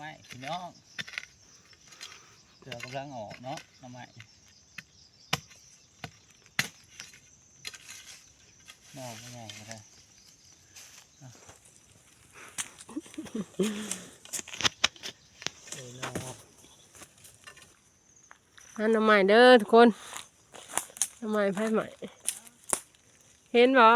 ไม้พี่น้องเสือกำลังออกเนาะหน่อไม้นอกไม่ใหญ่ก็ได้หน่อไม้เด้อทุกคนหน่อไม้ไผ่ใหม่เห็นบ่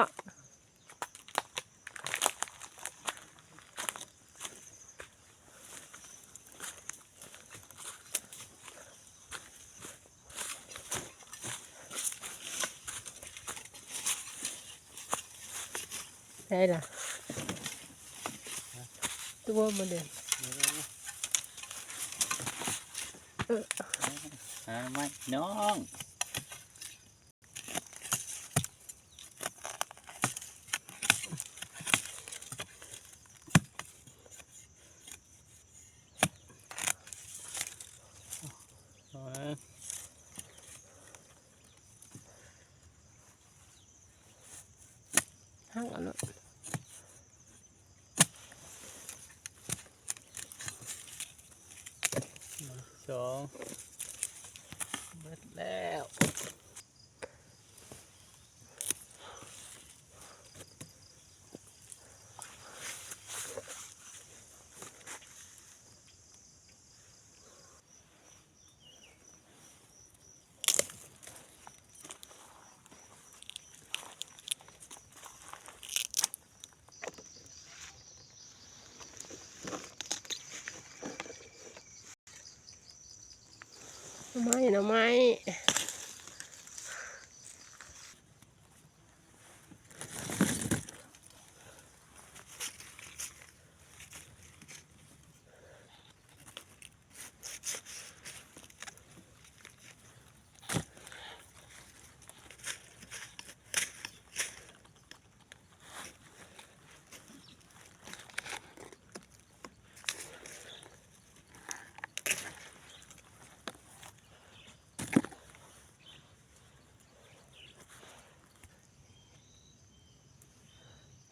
ได้ล่ะตัวมันเด่นไม่น้องหักเอาเนาะสองเบิดแล้วหน่อไม้หน่อไม้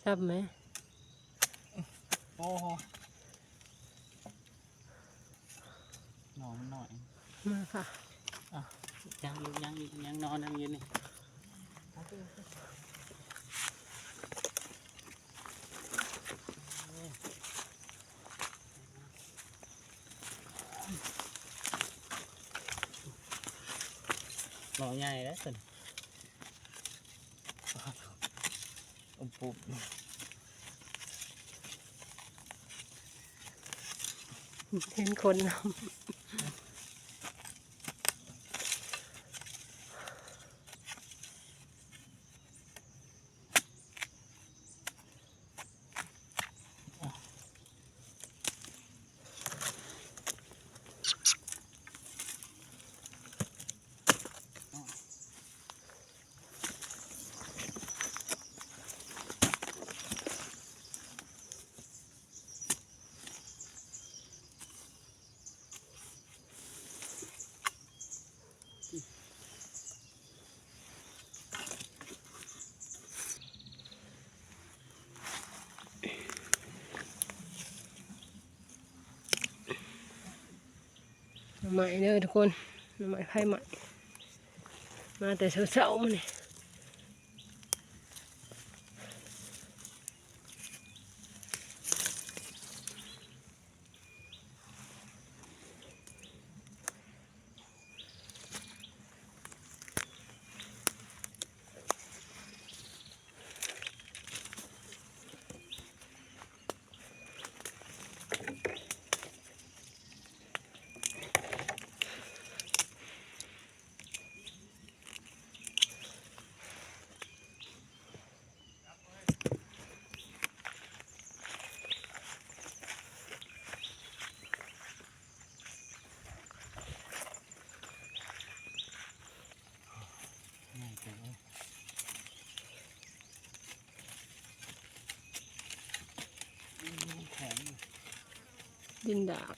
จับไหมโอ้โหนอนหน่อยมาค่ะยังนอนยังยืนนี่หน่อใหญ่แล้วสิปุ๊บเห็นคนนำหน่อไม้เด้อทุกคนหน่อไม้ไผ่ใหม่มาแต่เช้าๆมาเนี่ยดินดาบ